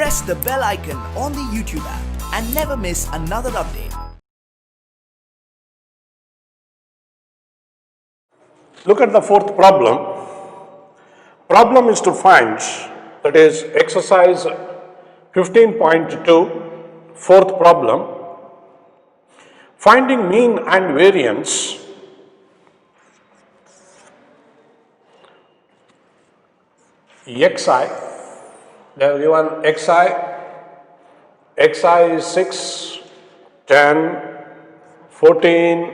press the bell icon on the YouTube app and never miss another update. Look at the fourth problem. Problem is to find, that is exercise 15.2, fourth problem, finding mean and variance xi. They have given xi is 6, 10, 14,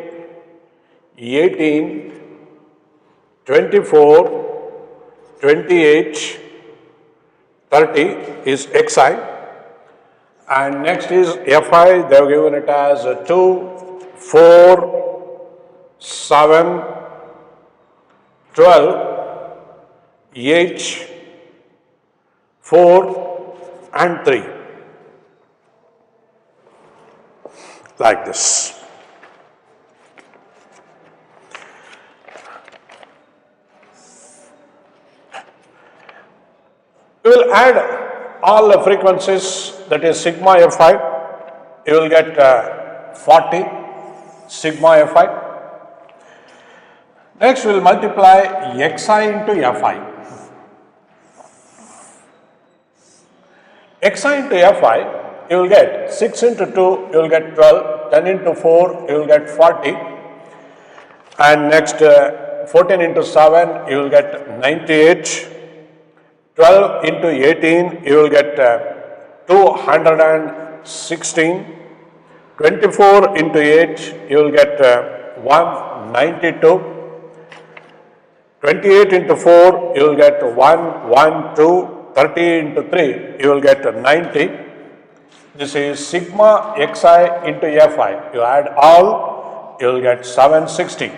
18, 24, 28, 30 is xi, and next is fi. They have given it as 2, 4, 7, 12, 8, 4 and 3, like this. We will add all the frequencies, that is sigma fi. You will get 40 sigma fi. Next we will multiply xi into fi. Xi into fi, you will get 6 into 2, you will get 12, 10 into 4, you will get 40, and next 14 into 7, you will get 98, 12 into 18, you will get 216, 24 into 8, you will get 192, 28 into 4, you will get 112, 30 into 3, you will get 90. This is sigma xi into fi. You add all, you will get 760.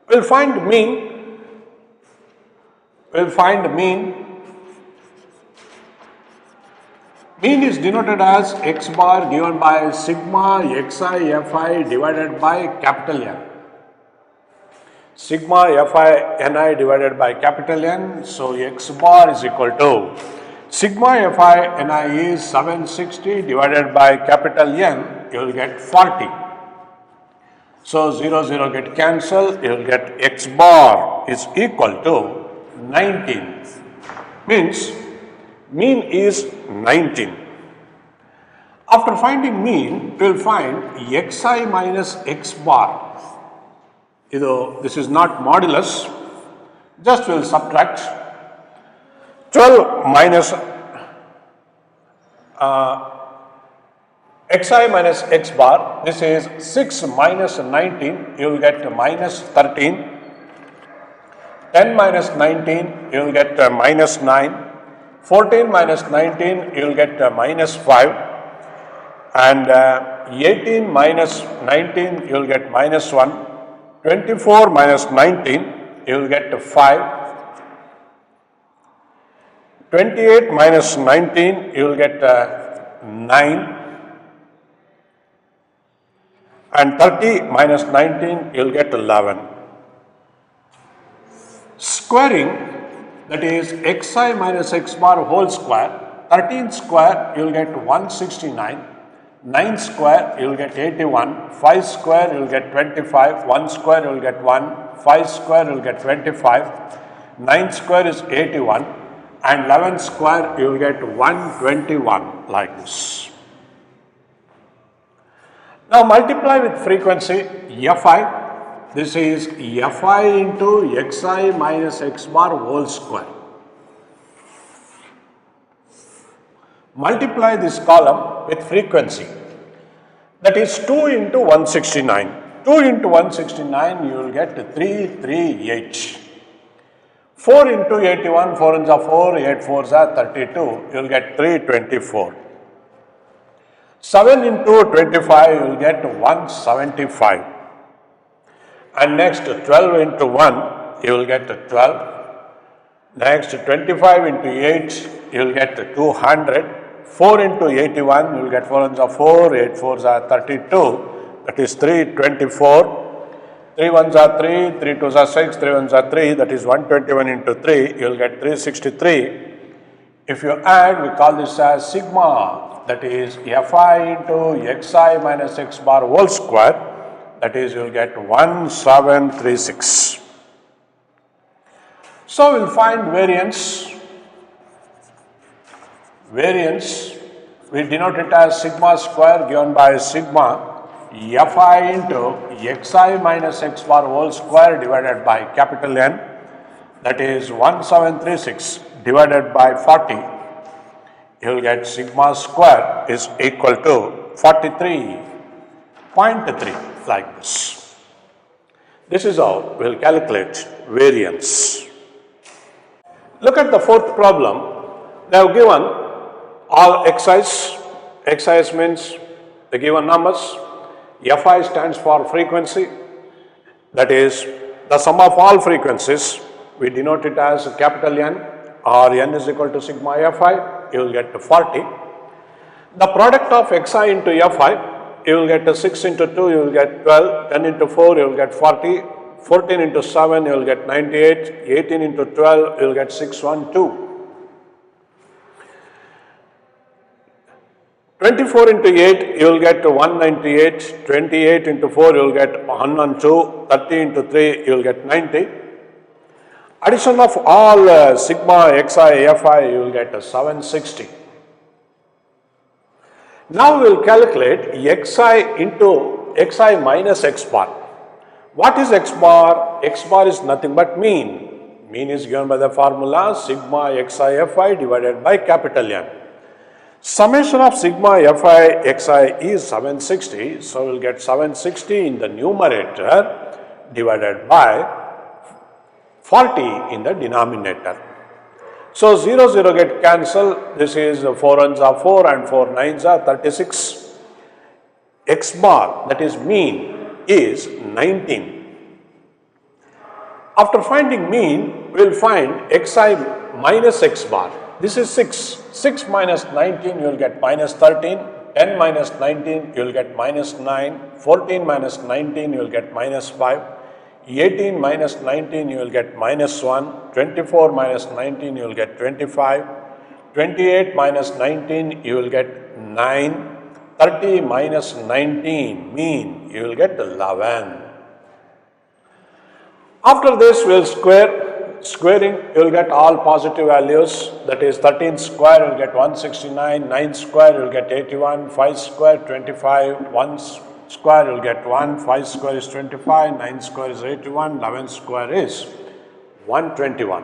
We will find mean. We will find mean. Mean is denoted as x bar given by sigma xi fi divided by capital N. Sigma fi ni divided by capital N. So x bar is equal to sigma fi ni is 760 divided by capital N. You will get 40. So 0 0 get cancelled. You will get x bar is equal to 19. Means mean is 19. After finding mean, we will find xi minus x bar. This is not modulus, just we will subtract 12 minus xi minus x bar. This is 6 minus 19, you will get minus 13. 10 minus 19, you will get minus 9. 14 minus 19, you will get minus 5. And 18 minus 19, you will get minus 1. 24 minus 19, you will get 5. 28 minus 19, you will get 9. And 30 minus 19, you will get 11. Squaring, that is xi minus x bar whole square, 13 square, you will get 169. 9 square, you will get 81, 5 square, you will get 25, 1 square, you will get 1, 5 square, you will get 25, 9 square is 81, and 11 square, you will get 121, like this. Now multiply with frequency fi. This is fi into xi minus x bar whole square. Multiply this column with frequency, that is 2 into 169. 2 into 169, you will get 338. 4 into 81, 4 ones are 4, 8 4s are 32, you will get 324. 7 into 25, you will get 175. And next 12 into 1, you will get 12. Next 25 into 8, you will get 200. 4 into 81, you will get 4 ones are 4, 8 4s are 32, that is 324. 3 ones are 3, 3 twos are 6, 3 ones are 3, that is 121 into 3, you will get 363. If you add, we call this as sigma, that is fi into xi minus x bar whole square, that is you will get 1736. So we will find variance. Variance, we denote it as sigma square given by sigma fi into xi minus x bar whole square divided by capital N, that is 1736 divided by 40. You will get sigma square is equal to 43.3, like this. This is how we will calculate variance. Look at the fourth problem. They have given all xi's. Xi's means the given numbers. Fi stands for frequency, that is the sum of all frequencies. We denote it as capital N, or N is equal to sigma Fi. You will get 40. The product of xi into Fi, you will get 6 into 2, you will get 12, 10 into 4, you will get 40, 14 into 7, you will get 98, 18 into 12, you will get 612. 24 into 8, you will get 198, 28 into 4, you will get 102, 30 into 3, you will get 90. Addition of all sigma, xi, fi, you will get 760. Now we will calculate xi into xi minus x bar. What is x bar? X bar is nothing but mean. Mean is given by the formula sigma xi fi divided by capital N. Summation of sigma fi xi is 760, so we will get 760 in the numerator divided by 40 in the denominator. So 0, 0 get cancelled. This is 4 ones are 4 and 4 9s are 36. X bar, that is mean, is 19. After finding mean, we will find xi minus x bar. This is 6. 6 minus 19, you will get minus 13. 10 minus 19, you will get minus 9. 14 minus 19, you will get minus 5. 18 minus 19, you will get minus 1. 24 minus 19, you will get 25. 28 minus 19, you will get 9. 30 minus 19, mean, you will get 11. After this, we will square. Squaring, you will get all positive values, that is 13 square, you will get 169, 9 square, you will get 81, 5 square, 25, 1 square, you will get 1, 5 square is 25, 9 square is 81, 11 square is 121.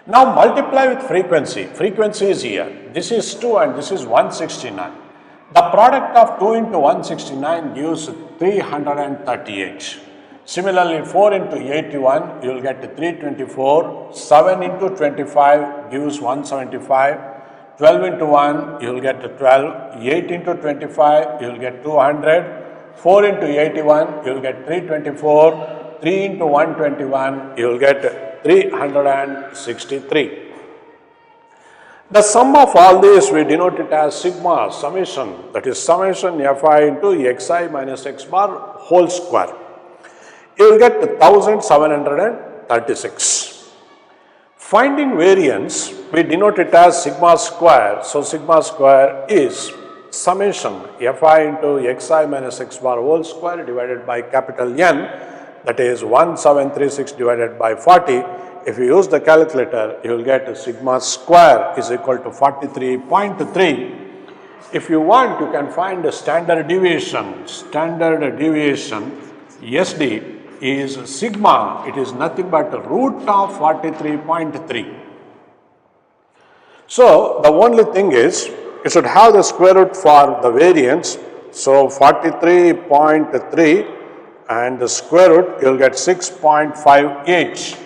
Now multiply with frequency. Frequency is here. This is 2 and this is 169. The product of 2 into 169 gives 338. Similarly, 4 into 81, you will get 324. 7 into 25 gives 175. 12 into 1, you will get 12. 8 into 25, you will get 200. 4 into 81, you will get 324. 3 into 121, you will get 363. The sum of all this, we denote it as sigma, summation, that is summation fi into xi minus x bar whole square. You will get 1736. Finding variance, we denote it as sigma square. So sigma square is summation fi into xi minus x bar whole square divided by capital N, that is 1736 divided by 40. If you use the calculator, you will get sigma square is equal to 43.3. If you want, you can find the standard deviation. Standard deviation, SD, is sigma. It is nothing but root of 43.3. So the only thing is, you should have the square root for the variance. So 43.3 and the square root, you will get 6.58.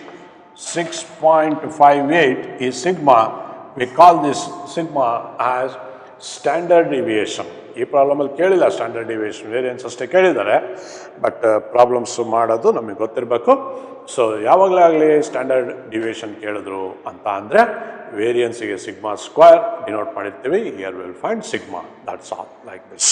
6.58 is sigma. We call this sigma as standard deviation. ಈ ಪ್ರಾಬ್ಲಮಲ್ಲಿ ಕೇಳಿಲ್ಲ standard deviation, variance ಅಷ್ಟೇ ಕೇಳಿದ್ದಾರೆ, but problems ಮಾಡೋದು ನಮಗೆ ಗೊತ್ತಿರಬೇಕು. So ಯಾವಾಗಲೇ ಆಗಲಿ standard deviation ಕೇಳಿದ್ರು ಅಂತ ಅಂದರೆ ವೇರಿಯನ್ಸಿಗೆ ಸಿಗ್ಮಾ ಸ್ಕ್ವೇರ್ ಡಿನೋಟ್ ಮಾಡಿರ್ತೀವಿ. Here will find sigma, that's all, like this.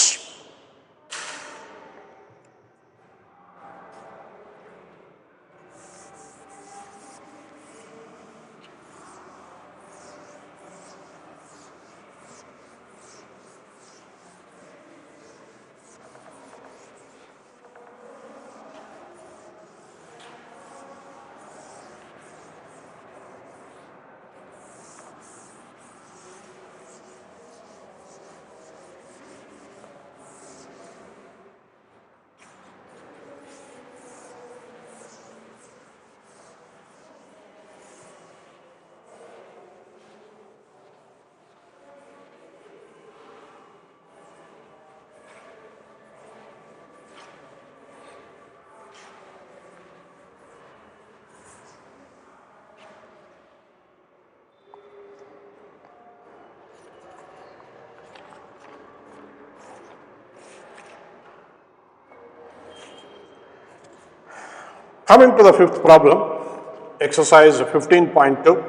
Coming to the fifth problem, exercise 15.2,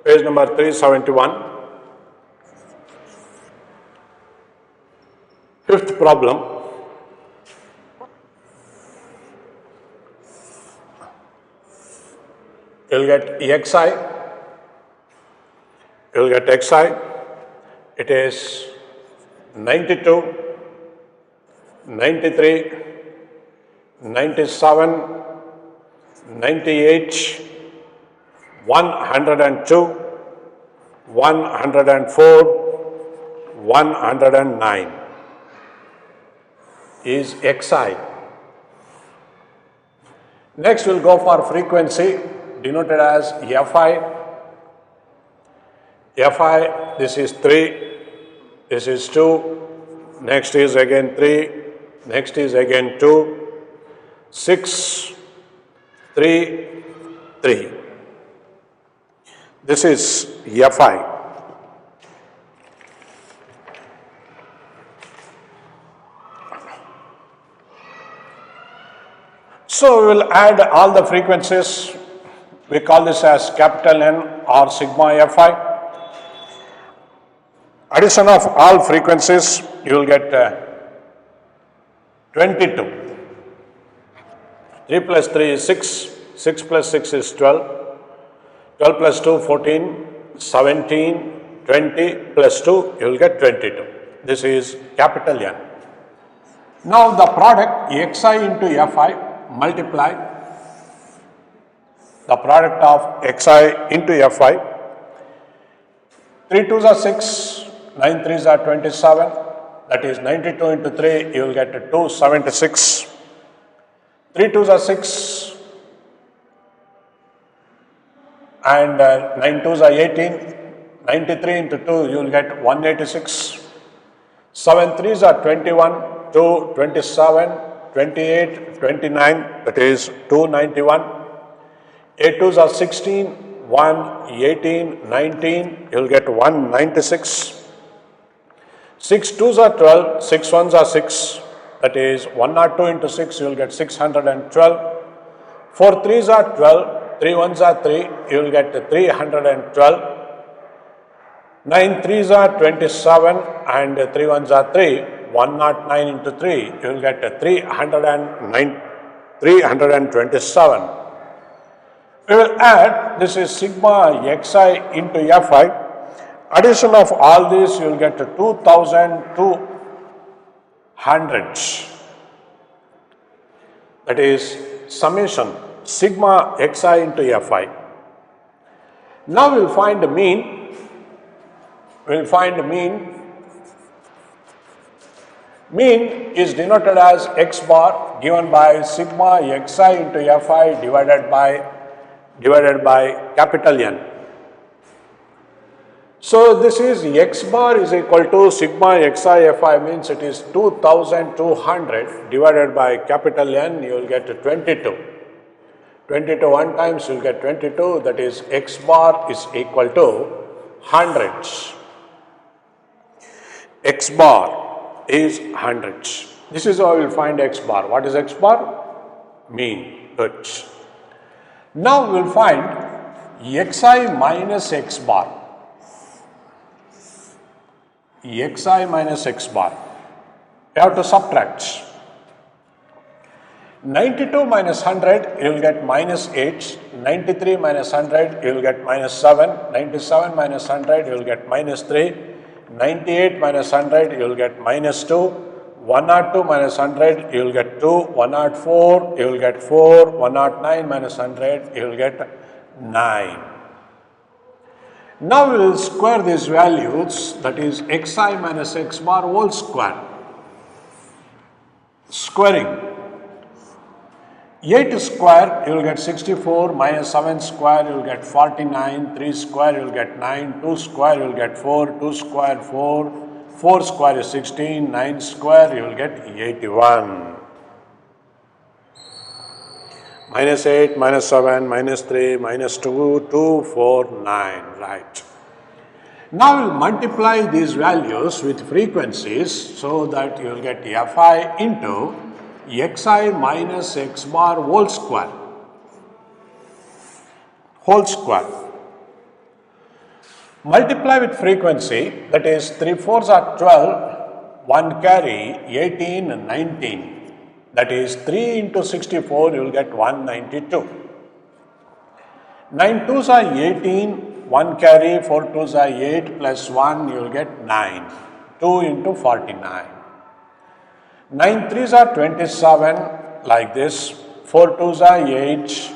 page number 371. Fifth problem, you'll get xi, you'll get xi, it is 92, 93, 97, 98, 102, 104, 109 is xi. Next we'll go for frequency denoted as fi. Fi, this is 3, this is 2, next is again 3, next is again 2, 6, 3, 3. This is fi. So we will add all the frequencies. We call this as capital N or sigma fi. Addition of all frequencies, you will get 22. 3 plus 3 is 6, 6 plus 6 is 12, 12 plus 2, 14, 17, 20 plus 2, you will get 22. This is capital N. Now the product xi into fi, multiply the product of xi into fi. 3 2s are 6, 9 3s are 27, that is 92 into 3, you will get 276. 3 2s are 6 and 9 2s are 18, 93 into 2, you will get 186. 7 3s are 21, 2, 27, 28, 29, that is 291. 8 2s are 16, 1, 18, 19, you will get 196. 6 2s are 12, 6 1s are 6, that is 102 into 6, you will get 612. 4 3s are 12, 3 1s are 3, you will get 312. 9 3s are 27 and 3 1s are 3, 109 into 3, you will get 327. We will add, this is sigma xi into fi. Addition of all these, you will get 2200. That is summation sigma xi into fi. Now we will find the mean. We will find the mean. Mean is denoted as x bar given by sigma xi into fi divided by capital N. So this is x bar is equal to sigma xi fi, means it is 2200 divided by capital N, you will get 22. 22 one times you will get 22, that is x bar is equal to 100. X bar is 100. This is how we will find x bar. What is x bar? Mean. Good. Now we will find xi minus x bar. Xi minus x bar. You have to subtract. 92 minus 100, you will get minus 8. 93 minus 100, you will get minus 7. 97 minus 100, you will get minus 3. 98 minus 100, you will get minus 2. 102 minus 100, you will get 2. 104, you will get 4. 109 minus 100, you will get 9. Now we will square these values, that is xi minus x bar whole square. Squaring. 8 square, you will get 64, minus 7 square, you will get 49, 3 square, you will get 9, 2 square, you will get 4, 2 square, 4, 4 square is 16, 9 square, you will get 81. Minus 8, minus 7, minus 3, minus 2, 2, 4, 9, right. Now we will multiply these values with frequencies so that you will get fi into xi minus x bar whole square. whole square. Multiply with frequency, that is 3 fours are 12, 1 carry 18 and 19. That is 3 into 64, you will get 192. 9 twos are 18, 1 carry, 4 twos are 8 plus 1, you will get 9. 2 into 49. 9 threes are 27, like this. 4 twos are 8,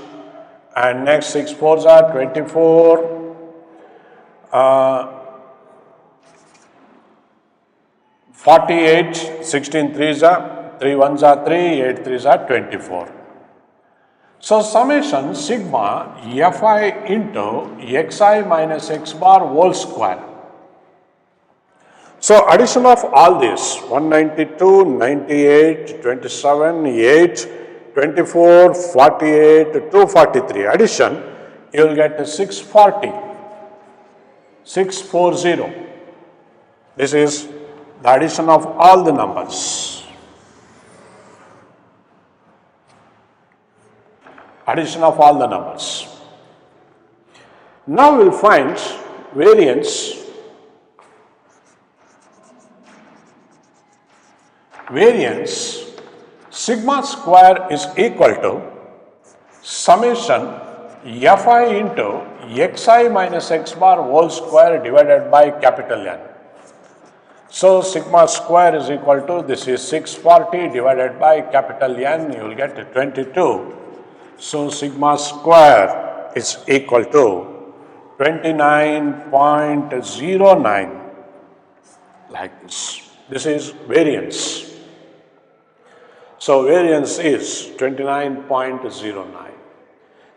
and next 6 fours are 24. 48, 16 threes are, 3 ones are 3, 8 threes are 24. So summation sigma fi into xi minus x bar whole square. So addition of all this 192, 98, 27, 8, 24, 48, 243 addition, you will get 640. 640. This is the addition of all the numbers. Addition of all the numbers. Now we will find variance. Variance sigma square is equal to summation fi into xi minus x bar whole square divided by capital N. So sigma square is equal to, this is 640 divided by capital N, you will get 22. So sigma square is equal to 29.09, like this. This is variance. So variance is 29.09.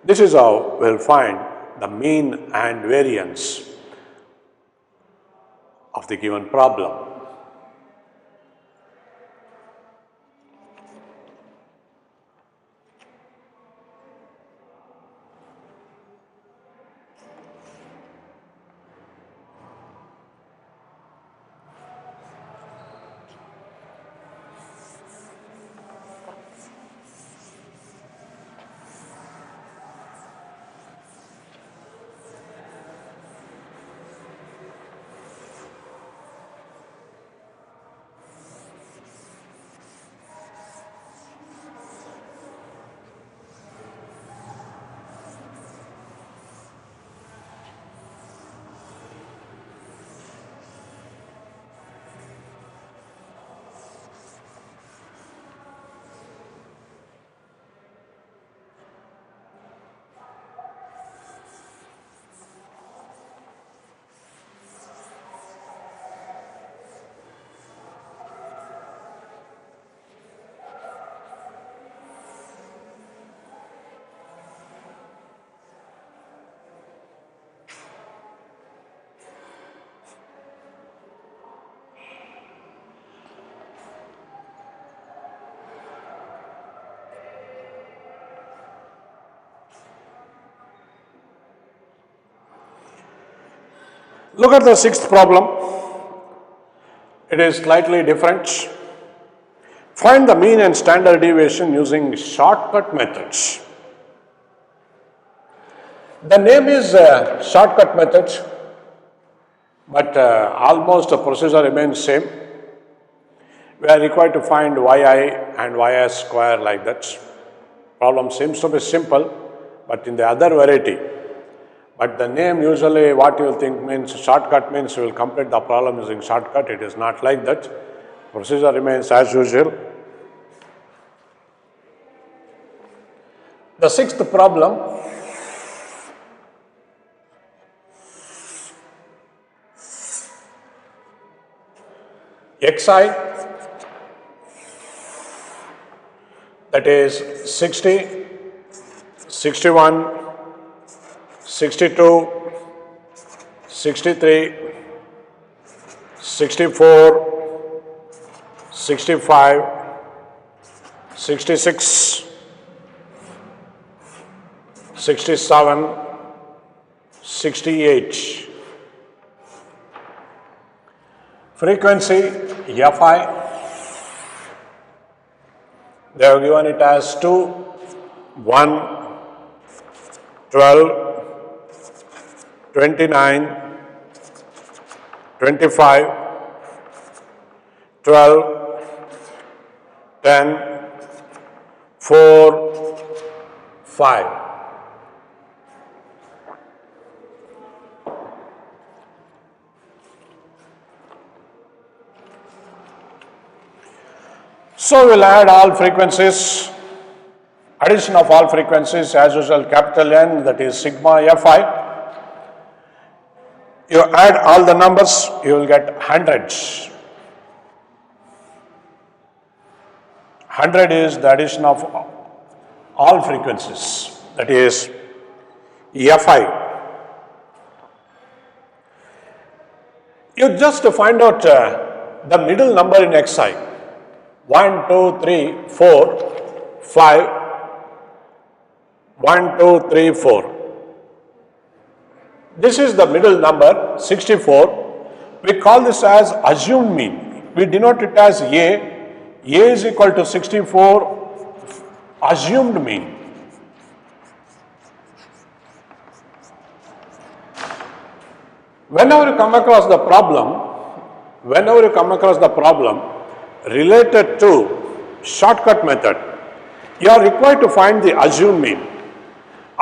This is how we will find the mean and variance of the given problem. Look at the sixth problem. It is slightly different. Find the mean and standard deviation using shortcut methods. The name is shortcut method, but almost the procedure remains same. We are required to find yi and yi square like that. Problem seems to be simple, but in the other variety. But the name usually what you will think means shortcut means you will complete the problem using shortcut. It is not like that. Procedure remains as usual. The sixth problem. Xi, that is 60, 61, 62, 63, 64, 65, 66, 67, 68. Frequency Fi, they have given it as 2, 1, 12, 29, 25, 12, 10, 4, 5. So we'll add all frequencies. Addition of all frequencies as usual, capital N, that is sigma Fi. You add all the numbers, you will get hundreds. 100 is the addition of all frequencies, that is Fi. You just find out the middle number in Xi. 1, 2, 3, 4, 5, 1, 2, 3, 4. This is the middle number, 64. We call this as assumed mean. We denote it as A. A is equal to 64 assumed mean. Whenever you come across the problem related to shortcut method, you are required to find the assumed mean.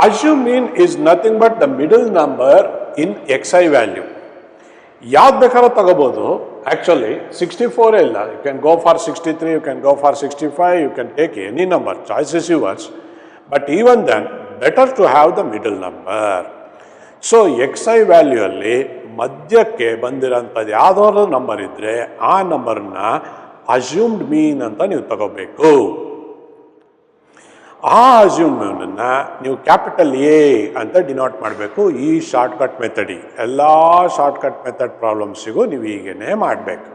Assumed mean is nothing but the middle number in Xi value. ಯಾವ್ದು ಬೇಕಾದ್ರೂ ತಗೋಬಹುದು. Actually 64 ಇಲ್ಲ, you can go for 63, you can go for 65, you can take any number, choice is yours. But even then, better to have the middle number. So Xi value ಅಲ್ಲಿ ಮಧ್ಯಕ್ಕೆ ಬಂದಿರೋಂಥದ್ದು ಯಾವುದಾದ್ರು number ಇದ್ರೆ ಆ ನಂಬರ್ನ ಅಸ್ಯೂಮ್ಡ್ ಮೀನ್ ಅಂತ ನೀವು ತಗೋಬೇಕು. ಆ ಅಸ್ಯೂಮ್ಡ್ ಮೀನನ್ನು ನೀವು ಕ್ಯಾಪಿಟಲ್ ಎ ಅಂತ ಡಿನೋಟ್ ಮಾಡಬೇಕು. ಈ ಶಾರ್ಟ್ಕಟ್ ಮೆಥಡಿ ಎಲ್ಲ ಶಾರ್ಟ್ಕಟ್ ಮೆಥಡ್ ಪ್ರಾಬ್ಲಮ್ಸಿಗೂ ನೀವು ಹೀಗೇ ಮಾಡಬೇಕು.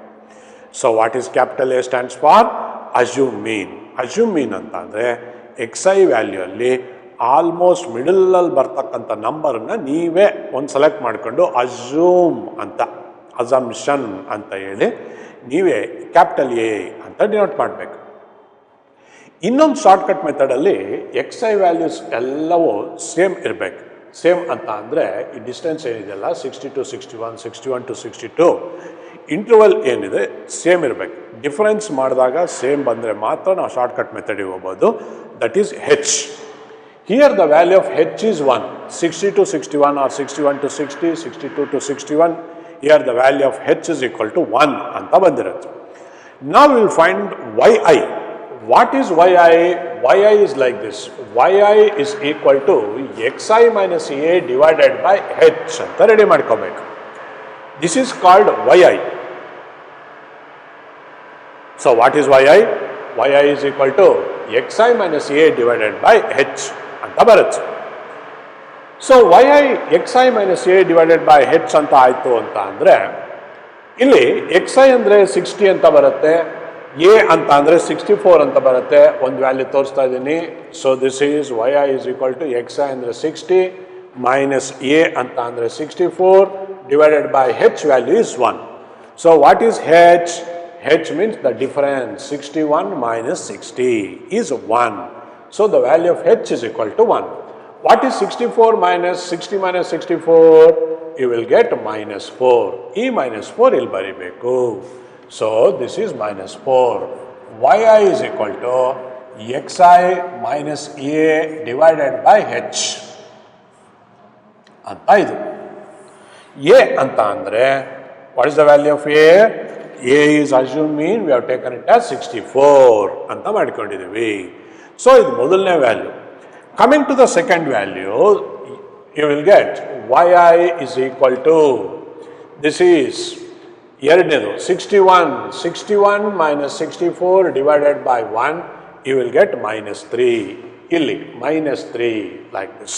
So what is capital A stands for assume mean. Assume mean ಅಂತ ಅಂದರೆ Xi ವ್ಯಾಲ್ಯೂ ಅಲ್ಲಿ ಆಲ್ಮೋಸ್ಟ್ ಮಿಡಲಲ್ಲಿ ಬರ್ತಕ್ಕಂಥ ನಂಬರನ್ನ ನೀವೇ ಒಂದು ಸೆಲೆಕ್ಟ್ ಮಾಡಿಕೊಂಡು ಅಸಂಪ್ಷನ್ ಅಂತ ಹೇಳಿ ನೀವೇ ಕ್ಯಾಪಿಟಲ್ ಎ ಅಂತ ಡಿನೋಟ್ ಮಾಡಬೇಕು. ಇನ್ನೊಂದು ಶಾರ್ಟ್ಕಟ್ ಮೆಥಡಲ್ಲಿ Xi ವ್ಯಾಲ್ಯೂಸ್ ಎಲ್ಲವೂ ಸೇಮ್ ಇರಬೇಕು. ಸೇಮ್ ಅಂತ ಅಂದರೆ ಈ ಡಿಸ್ಟೆನ್ಸ್ ಏನಿದೆಯಲ್ಲ 60 to 61, 61 to 62 ಇಂಟರ್ವಲ್ ಏನಿದೆ ಸೇಮ್ ಇರಬೇಕು. ಡಿಫರೆನ್ಸ್ ಮಾಡಿದಾಗ ಸೇಮ್ ಬಂದರೆ ಮಾತ್ರ ನಾವು ಶಾರ್ಟ್ಕಟ್ ಮೆಥಡಿಗೆ ಹೋಗ್ಬೋದು. That is H. Here the value of h is 1, 60 to 61 or 61 to 60, 62 to 61. Here the value of h is equal to 1 anta bandirutte. Now we will find yi. What is yi? Yi is like this. Yi is equal to xi minus a divided by h anta ready madkobeku. This is called yi. So what is yi? Yi is equal to xi minus a divided by h ಅಂತ ಬರುತ್ತೆ. So xi minus A divided by ಹೆಚ್ ಅಂತ ಆಯಿತು ಅಂತ ಅಂದರೆ ಇಲ್ಲಿ xi ಅಂದರೆ 60 ಅಂತ ಬರುತ್ತೆ, ಎ ಅಂತ ಅಂದರೆ 64 ಅಂತ ಬರುತ್ತೆ. ಒಂದು ವ್ಯಾಲ್ಯೂ ತೋರಿಸ್ತಾ ಇದ್ದೀನಿ. So this is yi is equal to xi ಅಂದರೆ 60 ಮೈನಸ್ ಎ ಅಂತ ಅಂದರೆ 64 divided by H value is 1. So what is H? H means the difference. 61 minus 60 is 1. So the value of h is equal to 1. What is 64 minus 60 minus 64? You will get minus 4. E minus 4 il baribeku. So this is minus 4. Yi is equal to xi minus a divided by h. Anta idu. A anta andre, what is the value of A? A is assumed mean, we have taken it as 64 anta madkondidivi. So ಇದು ಮೊದಲನೇ ವ್ಯಾಲ್ಯೂ. Coming to the second value, you will get yi is equal to, this is ಎರಡನೇದು 61 minus 64 divided by 1, you will get minus 3. ಇಲ್ಲಿ minus 3 like this.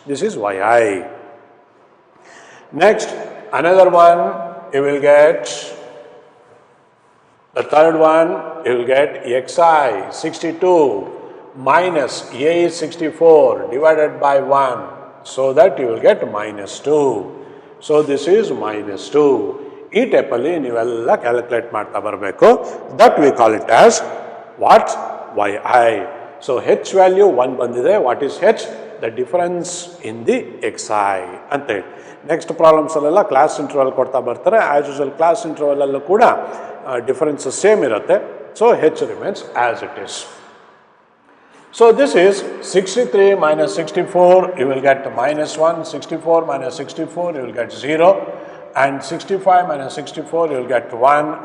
This is yi. Next, another one, you will get the third one, you will get xi 62 minus a is 64 divided by 1, so that you will get minus 2. So this is minus 2. ಈ ಟೈಪಲ್ಲಿ ನೀವೆಲ್ಲ calculate ಮಾಡ್ತಾ ಬರಬೇಕು. That we call it as what? yi. So H value 1 ಬಂದಿದೆ. What is H? the difference in the xi ಅಂತ ಹೇಳಿ. Next problems ಅಲ್ಲೆಲ್ಲ class interval ಕೊಡ್ತಾ ಬರ್ತಾರೆ. ಆಸ್ ಯೂಶುವಲ್ ಕ್ಲಾಸ್ ಇಂಟರ್ವಲ್ ಅಲ್ಲೂ ಕೂಡ ಡಿಫರೆನ್ಸ್ ಸೇಮ್ ಇರುತ್ತೆ. So h remains as it is. So this is 63 minus 64, you will get minus 1, 64 minus 64, you will get 0, and 65 minus 64, you will get 1,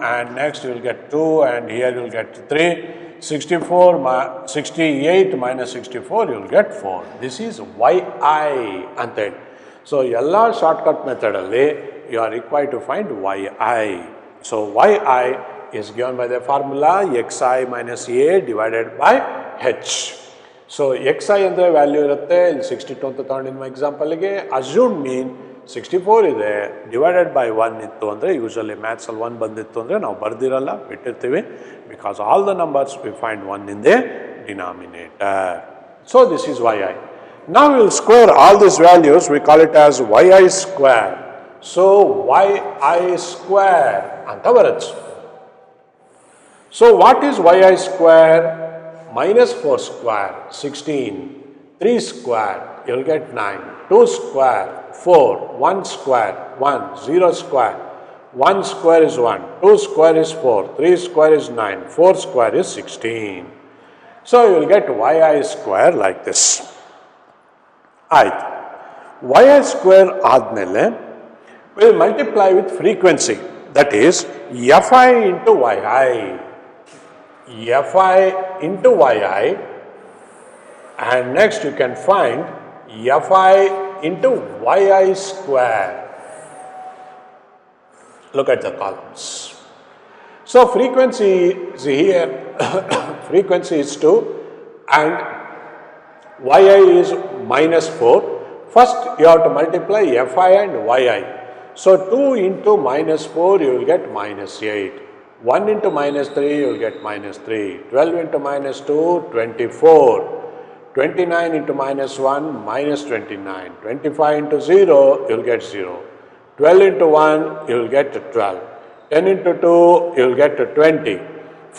and next you will get 2, and here you will get 3, 68 minus 64, you will get 4. This is yi ante. So yalla shortcut method alli you are required to find yi. So yi is given by the formula xi minus a divided by h. So xi andre value irutte, 62 ಅಂತ ತಗೊಂಡಿದ್ದ example ಗೆ assumed ಮೀನ್ 64 ಇದೆ, divided by 1 ಇತ್ತು ಅಂದರೆ usually maths ಅಲ್ಲಿ 1 ಬಂದಿತ್ತು ಅಂದರೆ ನಾವು ಬರ್ದಿರಲ್ಲ, ಬಿಟ್ಟಿರ್ತೀವಿ. Because all the numbers we find 1 in the denominator. So this is yi. Now we will square all these values, we call it as yi square. So yi square anta ಬರುತ್ತೆ. So what is yi square? Minus 4 square, 16, 3 square, you will get 9, 2 square, 4, 1 square, 1, 0 square, 1 square is 1, 2 square is 4, 3 square is 9, 4 square is 16. So you will get yi square like this. yi square ಆದ್ಮೇಲೆ we will multiply with frequency, that is fi into yi. fi into yi, and next you can find fi into yi square. Look at the columns. So frequency is here, frequency is 2 and yi is minus 4. First you have to multiply fi and yi. So 2 into minus 4 you will get minus 8. 1 into minus 3, you will get minus 3. 12 into minus 2, 24. 29 into minus 1, minus 29. 25 into 0, you will get 0. 12 into 1, you will get 12. 10 into 2, you will get 20.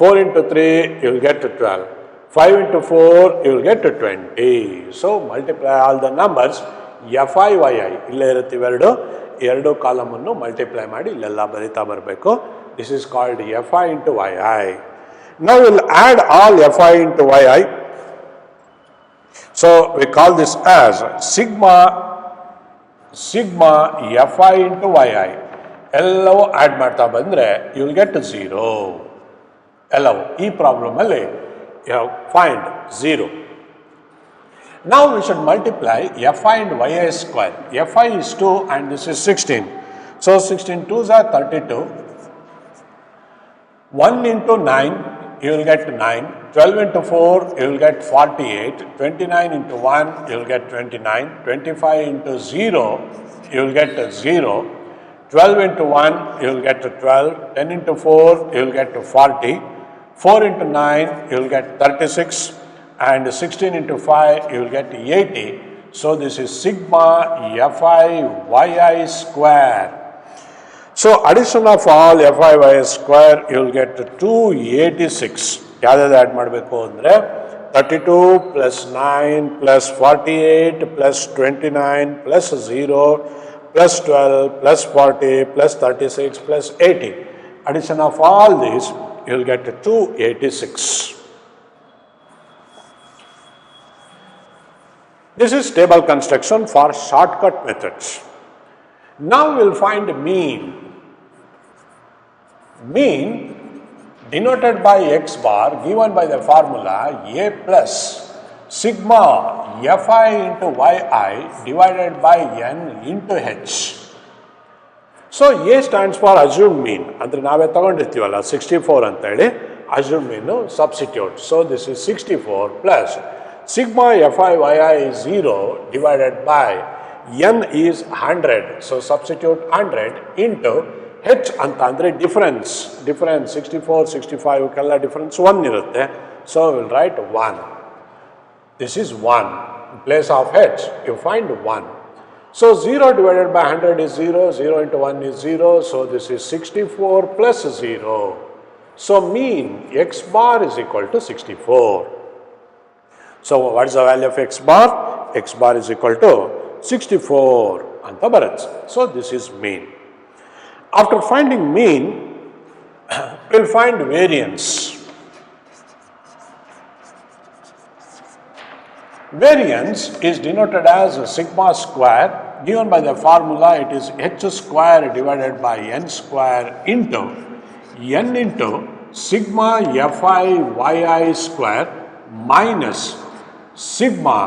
4 into 3, you will get 12. 5 into 4, you will get 20. So multiply all the numbers. fi yi ಇಲ್ಲೇ ಇರುತ್ತೆ ಎರಡು column ಅನ್ನು multiply ಮಾಡಿ ಇಲ್ಲೆಲ್ಲ ಬರಿತಾ ಬರಬೇಕು. This is called fi into yi. Now we will add all fi into yi. So we call this as sigma fi into yi. ಎಲ್ಲವೂ add ಮಾಡ್ತಾ ಬಂದರೆ you will get 0. ಎಲ್ಲವೂ ಈ ಪ್ರಾಬ್ಲಮ್ ಅಲ್ಲಿ you find 0. Now we should multiply fi and yi square. Fi is 2 and this is 16. So 16 2s are 32. 1 into 9, you will get 9. 12 into 4, you will get 48. 29 into 1, you will get 29. 25 into 0, you will get 0. 12 into 1, you will get 12. 10 into 4, you will get 40. 4 into 9, you will get 36. And 16 into 5, you will get 80. So this is sigma fi yi square. So addition of all fi y square, you will get 286. ಯಾವ್ದಾದ್ರು add ಮಾಡಬೇಕು ಅಂದರೆ 32 plus 9 plus 48 plus 29 plus 0 plus 12 plus 40 plus 36 plus 80. Addition of all these, you will get 286. This is table construction for shortcut methods. Now we will find mean. Mean denoted by x bar given by the formula a plus sigma fi into yi divided by n into h. So a stands for assumed mean. ಅಂದರೆ ನಾವೇ ತಗೊಂಡಿರ್ತೀವಲ್ಲ 64 ಅಂತ ಹೇಳಿ assumed mean substitute. So this is 64 plus sigma fi yi is 0 divided by n is 100. So substitute 100 into h ಅಂತ ಅಂದರೆ difference 64 ಇವಕ್ಕೆಲ್ಲ difference 1 ಇರುತ್ತೆ. So will write 1. This is 1. In place of h you find 1. So 0 divided by 100 is 0. 0 into 1 is 0. So this is 64 plus 0. So mean x bar is equal to 64. So what is the value of x bar? x bar is equal to 64 ಅಂತ ಬರುತ್ತೆ. So this is mean. After finding mean, we'll find variance. Variance is denoted as sigma square. Given by the formula, it is h square divided by n square into sigma fi yi square minus sigma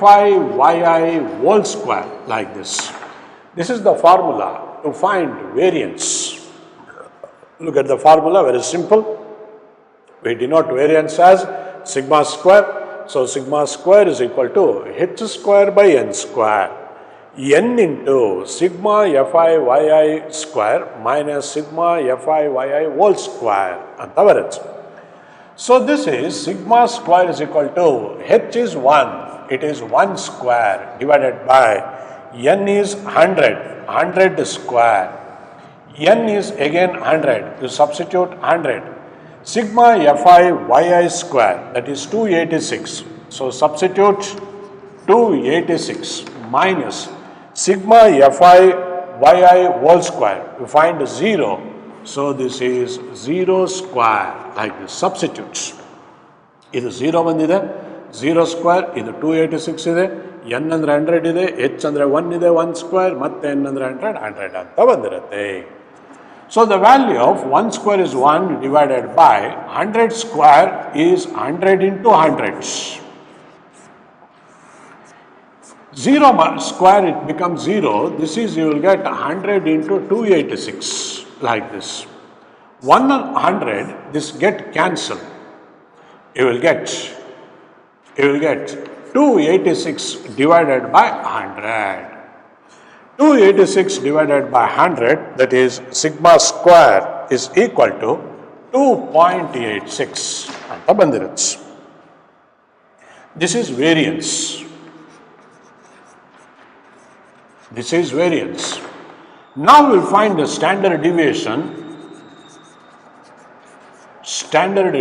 fi yi whole square, like this. This is the formula to find variance. Look at the formula, very simple. We denote variance as sigma square. So sigma square is equal to h square by n square. N into sigma fi yi square minus sigma fi yi whole square anta varuthe. So this is sigma square is equal to h is 1, it is 1 square divided by n is 100 square. N is again 100, you substitute 100. Sigma fi yi square, that is 286. So substitute 286 minus sigma fi yi whole square. You find 0. So this is 0 square, like this. Substitutes. This 0 bandide, 0 square, this 286 ide, n andre 100 ide, h andre 1 ide, 1 square, matte n andre 100 anta bandirutte. So the value of 1 square is 1 divided by 100 square is 100 into 100. 0 square, it becomes 0. This is, you will get 100 into 286, like this. 100, this get cancelled. You will get 286 divided by 100. 286 divided by 100, that is sigma square is equal to 2.86 anta bandirutte. This is variance. This is variance. Now we'll find the standard deviation. Standard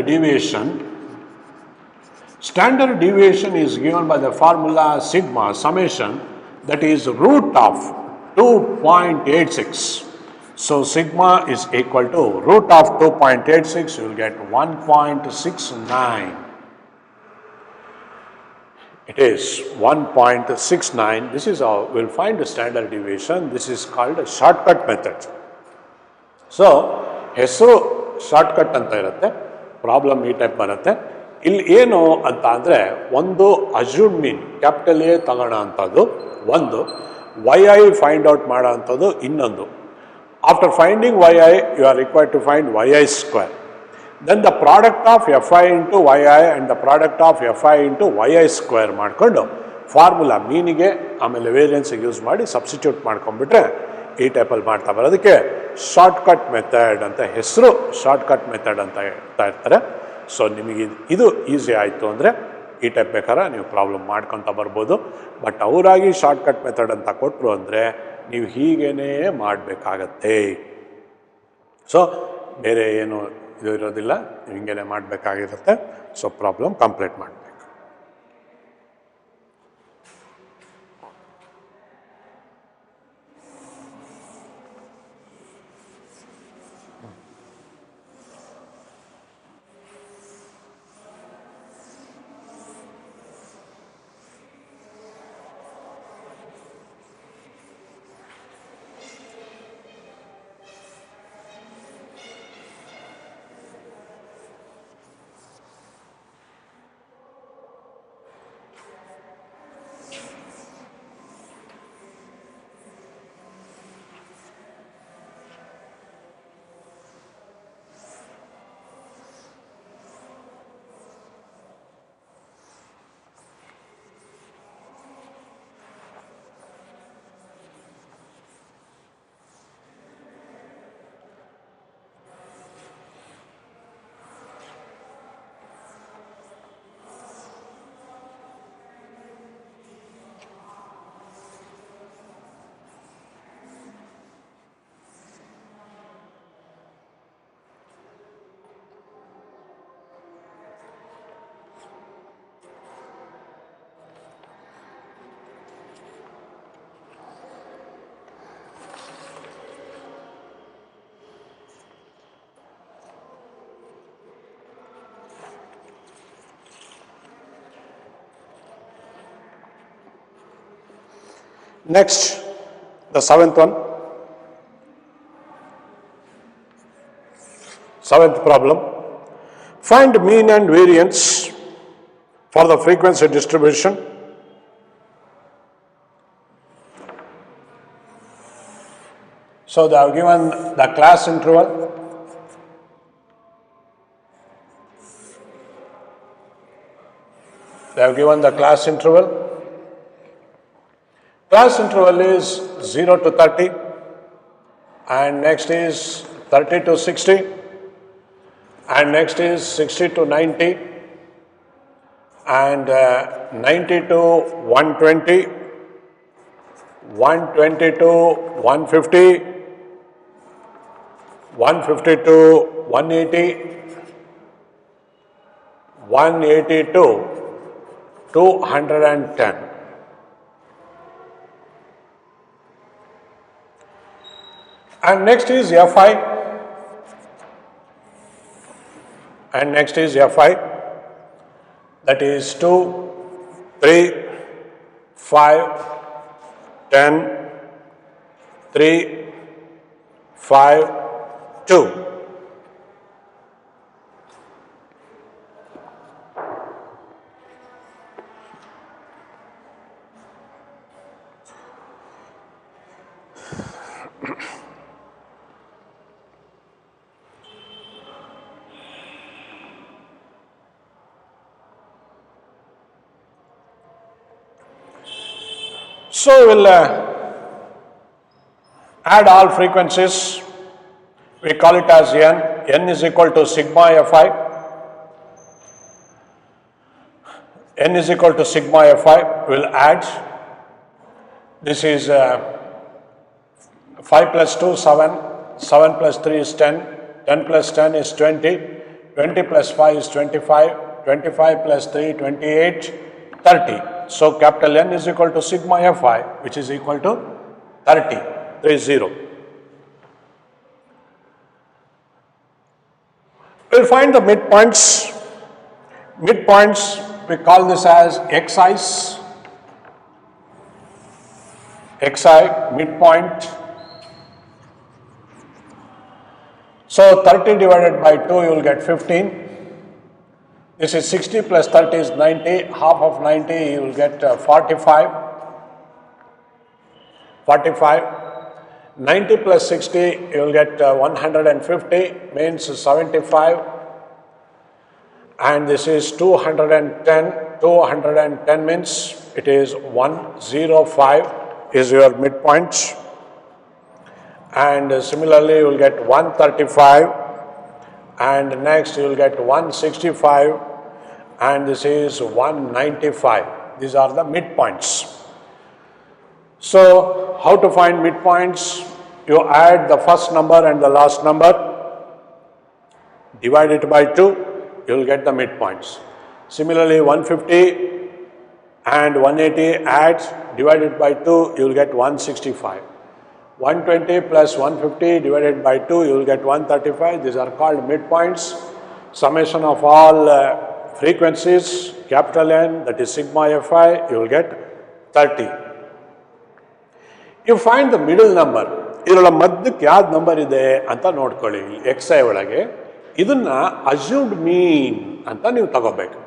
deviation is given by the formula sigma summation, that is root of 2.86. So sigma is equal to root of 2.86, you will get 1.69. It is 1.69. This is how we'll find the standard deviation. This is called a shortcut method. So ಹೆಸರು shortcut ಅಂತ ಇರುತ್ತೆ, problem ಈ type ಬರುತ್ತೆ. ಇಲ್ಲಿ ಏನು ಅಂತ ಅಂದರೆ, ಒಂದು ಅಜ್ಯೂಮ್ ಮೀನ್ ಕ್ಯಾಪಿಟಲ್ ಎ ತಗೋಣ ಅಂಥದ್ದು ಒಂದು, ವೈ ಐ ಫೈಂಡ್ ಔಟ್ ಮಾಡೋ ಅಂಥದ್ದು ಇನ್ನೊಂದು. After finding y i, you are required to find y i square. Then the product of fi into yi and the product of fi into yi square ಮಾಡಿಕೊಂಡು formula ಮೀನಿಗೆ ಆಮೇಲೆ ವೇರಿಯನ್ಸಿಗೆ use ಮಾಡಿ substitute ಮಾಡ್ಕೊಂಡ್ಬಿಟ್ರೆ ಈ ಟೈಪಲ್ಲಿ ಮಾಡ್ತಾ ಬರೋದಕ್ಕೆ ಶಾರ್ಟ್ಕಟ್ ಮೆಥಡ್ ಅಂತ ಹೆಸರು. ಶಾರ್ಟ್ಕಟ್ ಮೆಥಡ್ ಅಂತ ಹೇಳ್ತಾ ಇರ್ತಾರೆ. ಸೊ ನಿಮಗೆ ಇದು ಈಸಿ ಆಯಿತು ಅಂದರೆ ಈ ಟೈಪ್ ಬೇಕಾದ್ರೆ ನೀವು ಪ್ರಾಬ್ಲಮ್ ಮಾಡ್ಕೊತ ಬರ್ಬೋದು. ಬಟ್ ಅವರಾಗಿ ಶಾರ್ಟ್ಕಟ್ ಮೆಥಡ್ ಅಂತ ಕೊಟ್ಟರು ಅಂದರೆ ನೀವು ಹೀಗೇ ಮಾಡಬೇಕಾಗತ್ತೆ. ಸೊ ಬೇರೆ ಏನು ಇದು ಇರೋದಿಲ್ಲ, ಹಿಂಗೇನೆ ಮಾಡಬೇಕಾಗಿರುತ್ತೆ. ಸೊ ಪ್ರಾಬ್ಲಮ್ ಕಂಪ್ಲೀಟ್ ಮಾಡಬೇಕು. Next, the seventh one. Seventh problem. Find mean and variance for the frequency distribution. So they have given the class interval. They have given the class interval. Class interval is 0 to 30, and next is 30 to 60, and next is 60 to 90, and 90 to 120, 120 to 150, 150 to 180, 180 to 210. And next is Fi, and next is Fi, that is 2, 3, 5, 10, 3, 5, 2. So we'll add all frequencies. We call it as n. N is equal to sigma Fi. N is equal to sigma Fi. We'll add. This is 5 plus 2, 7. 7 plus 3 is 10. 10 plus 10 is 20. 20 plus 5 is 25. 25 plus 3, 28. 30. So capital N is equal to sigma Fi, which is equal to 30, 30. We'll find the midpoints. Midpoints, we call this as Xi's. Xi, midpoint. So 30 divided by 2, you will get 15. This is 60 plus 30 is 90, half of 90 you will get 45. 45. 90 plus 60 you will get 150, means 75. And this is 210. 210 means it is 105 is your midpoint. And similarly you will get 135. And next you will get 165. And this is 195. These are the midpoints. So how to find midpoints? You add the first number and the last number, divide it by 2, you will get the midpoints. Similarly 150 and 180 add, divided by 2, you will get 165. 120 plus 150 divided by 2, you will get 135. These are called midpoints. Summation of all frequencies, capital N, that is sigma Fi, you will get 30. You find the middle number. ಇದರೊಳ ಮಧ್ಯಕ್ಕೆ ಯಾವ್ದು number ಇದೆ ಅಂತ ನೋಡ್ಕೊಳ್ಳಿ. Xi ಒಳಗೆ ಇದನ್ನ assumed ಮೀನ್ ಅಂತ ನೀವು ತಗೋಬೇಕು.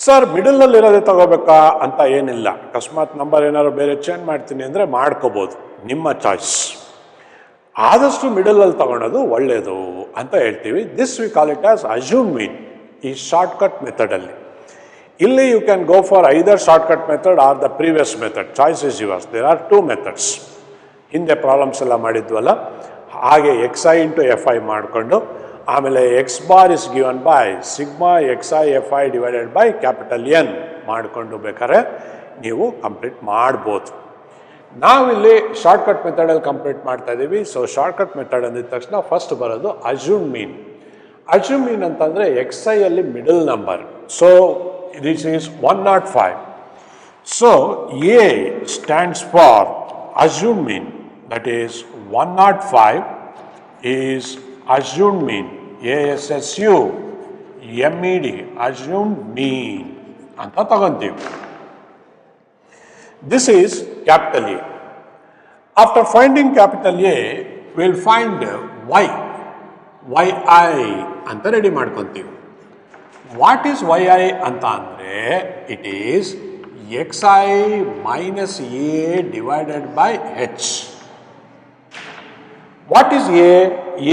ಸರ್ ಮಿಡಲ್ನಲ್ಲಿ ಇರೋದೇ ತಗೋಬೇಕಾ ಅಂತ ಏನಿಲ್ಲ. ಅಕಸ್ಮಾತ್ ನಂಬರ್ ಏನಾದ್ರು ಬೇರೆ ಚೇಂಜ್ ಮಾಡ್ತೀನಿ ಅಂದರೆ ಮಾಡ್ಕೋಬೋದು, ನಿಮ್ಮ ಚಾಯ್ಸ್. ಆದಷ್ಟು ಮಿಡಲಲ್ಲಿ ತಗೊಳೋದು ಒಳ್ಳೆಯದು ಅಂತ ಹೇಳ್ತೀವಿ. This we call it as assumed mean. ಈ ಶಾರ್ಟ್ಕಟ್ ಮೆಥಡಲ್ಲಿ ಇಲ್ಲಿ you can go for either shortcut method or the previous method. Choice is yours. There are 2 methods. ಹಿಂದೆ ಪ್ರಾಬ್ಲಮ್ಸ್ ಎಲ್ಲ ಮಾಡಿದ್ವಲ್ಲ ಹಾಗೆ Xi ಇಂಟು Fi ಮಾಡಿಕೊಂಡು ಆಮೇಲೆ X bar is given by sigma Xi Fi divided by capital N ಮಾಡಿಕೊಂಡು ಬೇಕಾದ್ರೆ ನೀವು complete ಮಾಡ್ಬೋದು. ನಾವಿಲ್ಲಿ ಶಾರ್ಟ್ಕಟ್ ಮೆಥಡಲ್ಲಿ ಕಂಪ್ಲೀಟ್ ಮಾಡ್ತಾ ಇದ್ದೀವಿ. ಸೊ ಶಾರ್ಟ್ಕಟ್ ಮೆಥಡ್ ಅಂದಿದ ತಕ್ಷಣ ಫಸ್ಟ್ ಬರೋದು ಅಸ್ಯೂಮ್ ಮೀನ್. ಅಸ್ಯೂಮ್ ಮೀನ್ ಅಂತಂದರೆ Xi ಅಲ್ಲಿ middle number. So this is 105. So A stands for assumed mean, that is 105 is assumed mean. ASSU MED assumed mean anta taganteevi. This is capital A. After finding capital A, we will find y. yi ಅಂತ ready ಮಾಡ್ಕೊಂತೀವಿ. What is yi ಅಂತ ಅಂದರೆ it is xi minus a divided by h. What is a?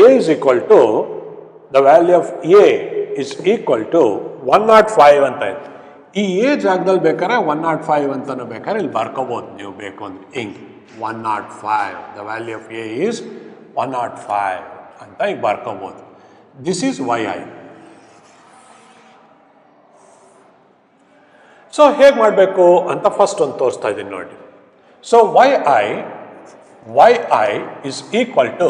A is equal to, the value of a is equal to 105 ಅಂತ ಇದೆ. ಈ a ಜಾಗದಲ್ಲಿ ಬೇಕಾದ್ರೆ 105 ಅಂತಲೂ ಬೇಕಾದ್ರೆ ಇಲ್ಲಿ ಬರ್ಕೋಬೋದು ನೀವು ಬೇಕು ಅಂದರೆ ಹಿಂಗೆ 105. The value of a is 105 ಅಂತ ಈಗ ಬರ್ಕೋಬೋದು. This is yi. ಸೊ ಹೇಗೆ ಮಾಡಬೇಕು ಅಂತ ಫಸ್ಟ್ ಒಂದು ತೋರಿಸ್ತಾ ಇದ್ದೀನಿ ನೋಡಿ. So yi is equal to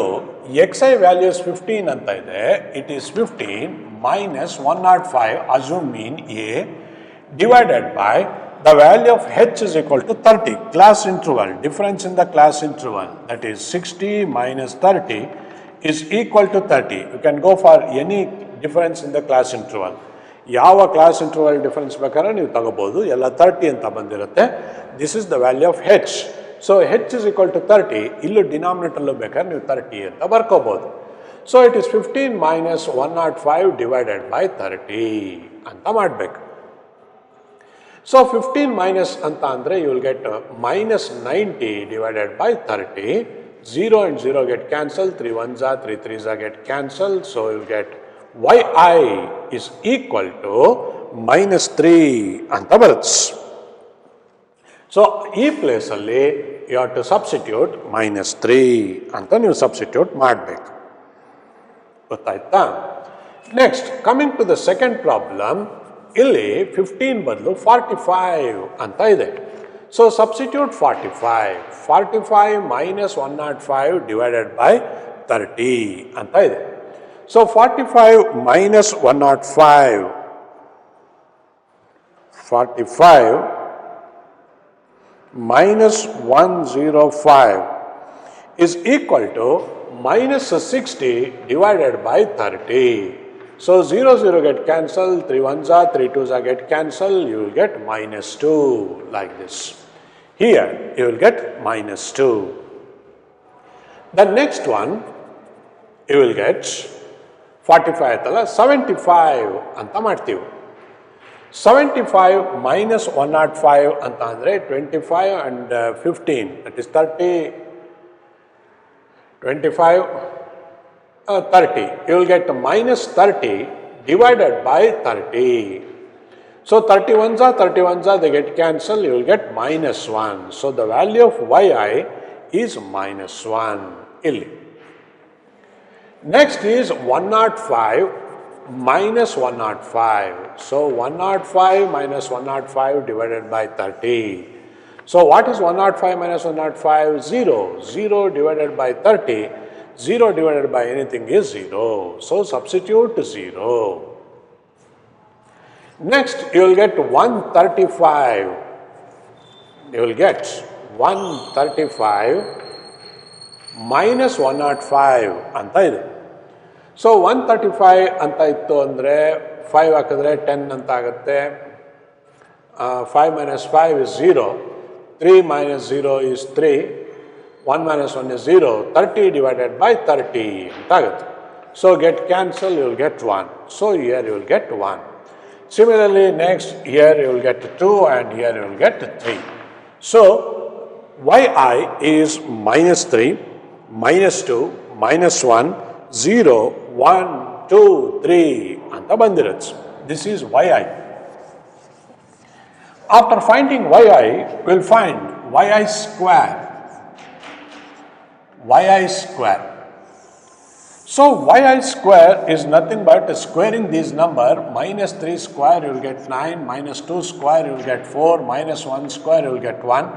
xi value is 15 ಅಂತ ಇದೆ. It is 15 minus 105 assume mean a divided by the value of h is equal to 30 class interval, difference in the class interval, that is 60 minus 30 is equal to 30. You can go for any difference in the class interval. ಯಾವ class interval difference ಬೇಕಾದ್ರೆ ನೀವು ತಗೋಬಹುದು. ಎಲ್ಲ 30 ಅಂತ ಬಂದಿರುತ್ತೆ. This is the value of H. So H is equal to 30. ಇಲ್ಲೂ ಡಿನಾಮಿನೇಟರ್ಲ್ಲೂ ಬೇಕಾದ್ರೆ ನೀವು 30 ಅಂತ ಬರ್ಕೋಬಹುದು. So it is 15 minus 105 divided by 30 ಅಂತ ಮಾಡಬೇಕು. ಸೊ 15 ಮೈನಸ್ ಅಂತ ಅಂದರೆ you will get minus 90 divided by 30. 0 and 0 get cancelled. 3 1s are 3 3s are get cancelled. So you will get yi is equal to minus 3 ಅಂತ ಬರುತ್ತೆ. So ಈ ಪ್ಲೇಸಲ್ಲಿ you have to substitute minus 3 ಅಂತ ನೀವು substitute ಮಾಡಬೇಕು. ಗೊತ್ತಾಯ್ತಾ? Next coming to the second problem, ಇಲ್ಲಿ 15 ಬದಲು 45 ಅಂತ ಇದೆ. So substitute 45 minus 105 divided by 30 ಅಂತ ಇದೆ. So 45 minus 105, 45 minus 105 is equal to minus 60 divided by 30. So 0 0 get cancelled, 3 1s are 3 2s are get cancelled, you will get minus 2 like this. Here you will get minus 2. The next one you will get 45 ಆಯ್ತಲ್ಲ 75 ಅಂತ ಮಾಡ್ತೀವಿ. 75 minus 105 ಅಂತ ಅಂದರೆ 25 and 15 that is 30. 25 30 you will get minus 30 divided by 30. So 31s are they get cancelled, you will get minus 1. So the value of yi is minus 1 ಇಲ್ಲಿ. Next is 105 minus 105. So 105 minus 105 divided by 30. So what is 105 minus 105? 0. 0 divided by 30. 0 divided by anything is 0. So substitute 0. Next you will get 135. You will get 135 minus 105 ಅಂತ ಇದೆ. So 135 ಅಂತ ಇತ್ತು ಅಂದರೆ 5 ಹಾಕಿದ್ರೆ 10 ಅಂತ ಆಗುತ್ತೆ. 5 minus 5 is 0. 3 minus 0 is 3. 1 minus 1 is 0. 30 divided by 30 ಅಂತ ಆಗುತ್ತೆ. So get cancel, you will get 1. So here you will get 1. Similarly, next here you will get 2 and here you will get 3. So yi is minus 3, minus 2, minus 1, 0, 1, 2, 3 ಅಂತ ಬಂದಿರುತ್ತೆ. This is yi. After finding yi, we will find yi square. yi square. So yi square is nothing but squaring this number. Minus 3 square you will get 9, minus 2 square you will get 4, minus 1 square you will get 1.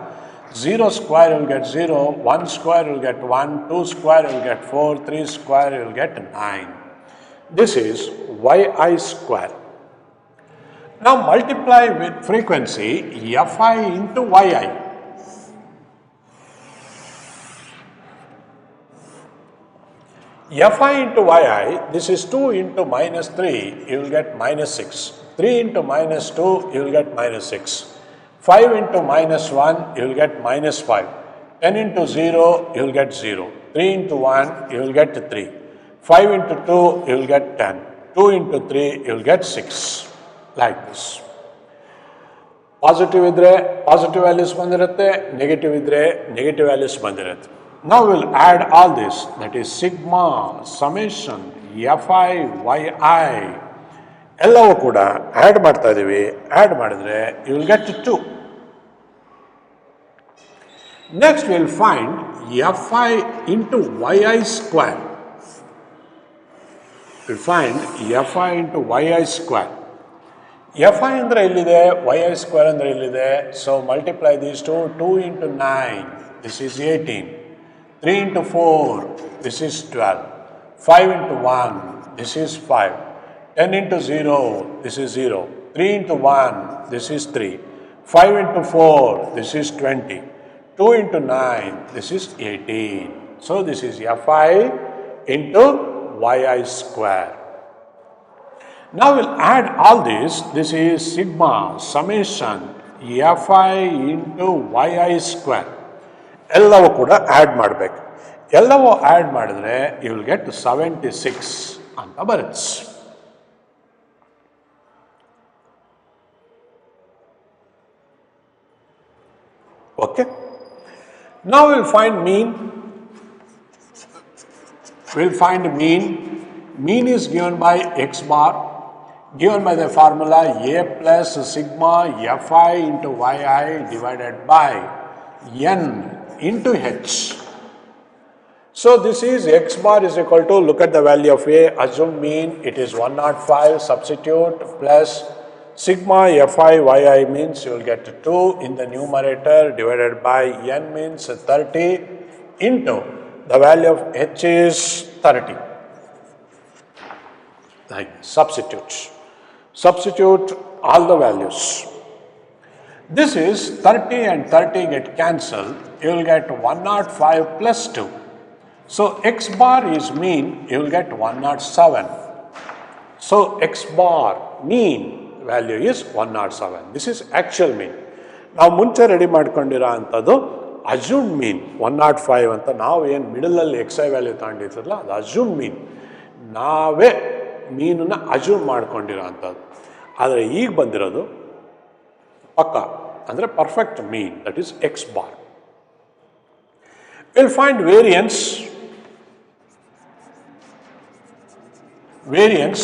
0 square you will get 0, 1 square you will get 1, 2 square you will get 4, 3 square you will get 9. This is yi square. Now multiply with frequency fi into yi. Fi into yi, this is 2 into minus 3, you will get minus 6. 3 into minus 2, you will get minus 6. 5 into minus 1, you will get minus 5. 10 into 0, you will get 0. 3 into 1, you will get 3. 5 into 2, you will get 10. 2 into 3, you will get 6. Like this. Positive idre positive values bandirutte, negative idre negative values bandirutte. Now we'll add all this, that is sigma, summation, fi, yi, ಎಲ್ಲವೂ ಕೂಡ add ಮಾಡ್ತಾ ಇದ್ದೀವಿ. Add ಮಾಡಿದ್ರೆ you will get 2. Next will find fi into yi square. We'll find fi into yi square. fi ಅಂದರೆ ಎಲ್ಲಿದೆ, yi square ಅಂದರೆ ಎಲ್ಲಿದೆ. So multiply these two 2 into 9, this is 18. 3 into 4, this is 12. 5 into 1, this is 5. 10 into 0, this is 0. 3 into 1, this is 3. 5 into 4, this is 20. 2 into 9, this is 18. So this is fi into yi square. Now we'll add all this. This is sigma, summation, fi into yi square. ಎಲ್ಲವೂ ಕೂಡ add ಮಾಡಬೇಕು. ಎಲ್ಲವೂ add ಮಾಡಿದ್ರೆ you will get 76 ಅಂತ ಬರುತ್ತೆ. Okay. Now we'll find mean. We'll find mean. Mean is given by x bar, given by the formula a plus sigma fi into yi divided by n into h. So this is x bar is equal to, look at the value of a, assume mean, it is 105, substitute, plus sigma fi yi means you will get 2 in the numerator divided by n means 30 into the value of h is 30. Like substitute all the values. This is 30 and 30 get cancelled, you will get 105 plus 2. So x bar is mean, you will get 107. So x bar mean value is 107. This is actual mean. ನಾವು ಮುಂಚೆ ready ಮಾಡ್ಕೊಂಡಿರೋ ಅಂಥದ್ದು assume ಮೀನ್ 105 ಅಂತ. ನಾವು ಏನು ಮಿಡಲಲ್ಲಿ X I value ತಗೊಂಡಿರ್ತಲ್ಲ ಅದು assume ಮೀನ್. ನಾವೇ ಮೀನನ್ನು ಅಸ್ಯೂಮ್ ಮಾಡ್ಕೊಂಡಿರೋ ಅಂಥದ್ದು. ಆದರೆ ಈಗ ಬಂದಿರೋದು ಪಕ್ಕ ಅಂದರೆ perfect mean, that is X bar. Will find variance. Variance,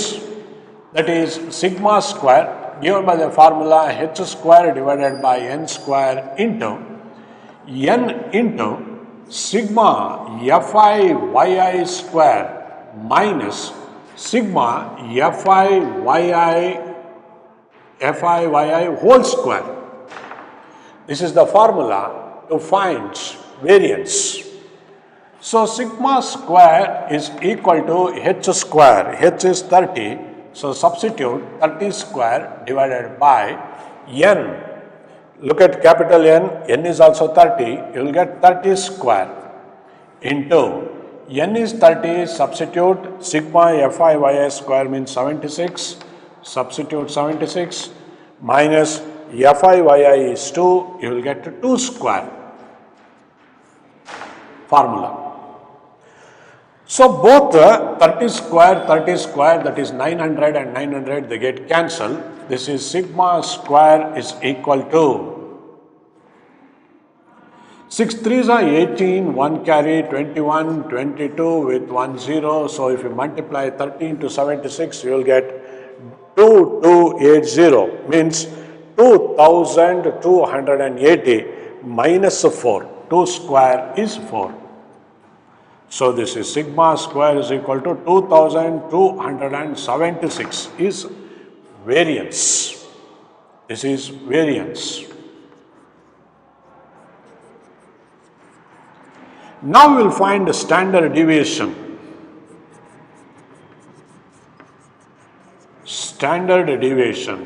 that is sigma square, given by the formula h square divided by n square into sigma fi yi square minus sigma fi yi whole square. This is the formula to find variance. So sigma square is equal to h square. H is 30. So substitute 30 square divided by n. Look at capital N. N is also 30. You will get 30 square into n is 30. Substitute sigma fi yi square means 76. Substitute 76 minus fi yi is 2. You will get 2 square. Formula. So both 30 square, that is 900 and 900, they get cancelled. This is sigma square is equal to 6 3s are 18, 1 carry, 21, 22 with 1 0. So if you multiply 30 into 76, you will get 2280, means 2280 minus 4. 2 square is 4. So this is sigma square is equal to 2276 is variance. This is variance. Now we will find the standard deviation. Standard deviation.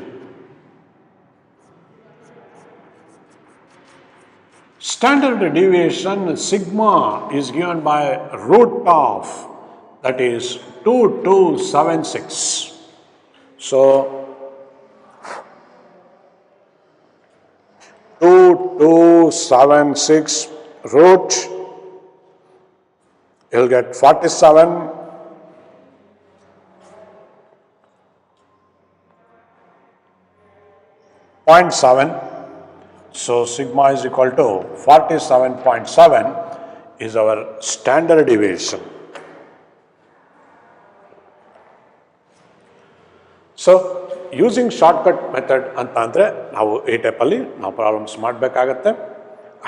Standard deviation sigma is given by root of, that is 2276. So 276 root, you'll get 47.7. So sigma is equal to 47.7 is our standard deviation. So using shortcut method ಅಂತ ಅಂದರೆ ನಾವು ಈ ಟೈಪಲ್ಲಿ ನಾವು problems ಮಾಡಬೇಕಾಗತ್ತೆ.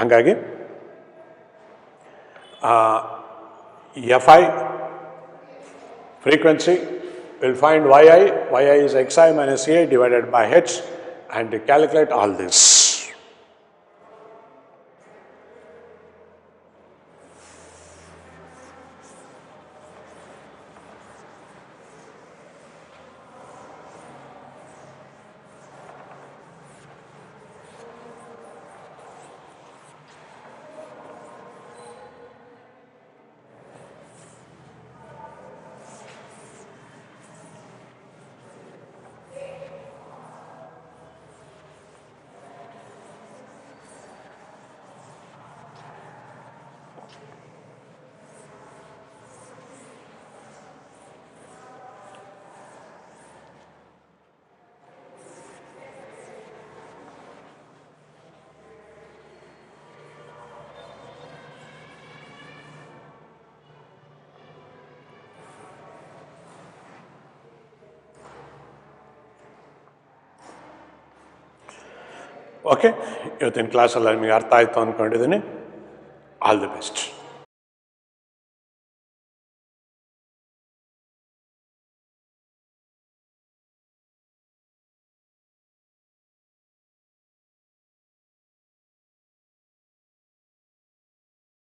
ಹಾಗಾಗಿ FI frequency will find yi is xi minus a divided by h and calculate all this. Okay, ಇವತ್ತಿನ ಕ್ಲಾಸಲ್ಲಿ ನಿಮಗೆ ಅರ್ಥ ಆಯಿತು ಅಂದ್ಕೊಂಡಿದ್ದೀನಿ. All the best.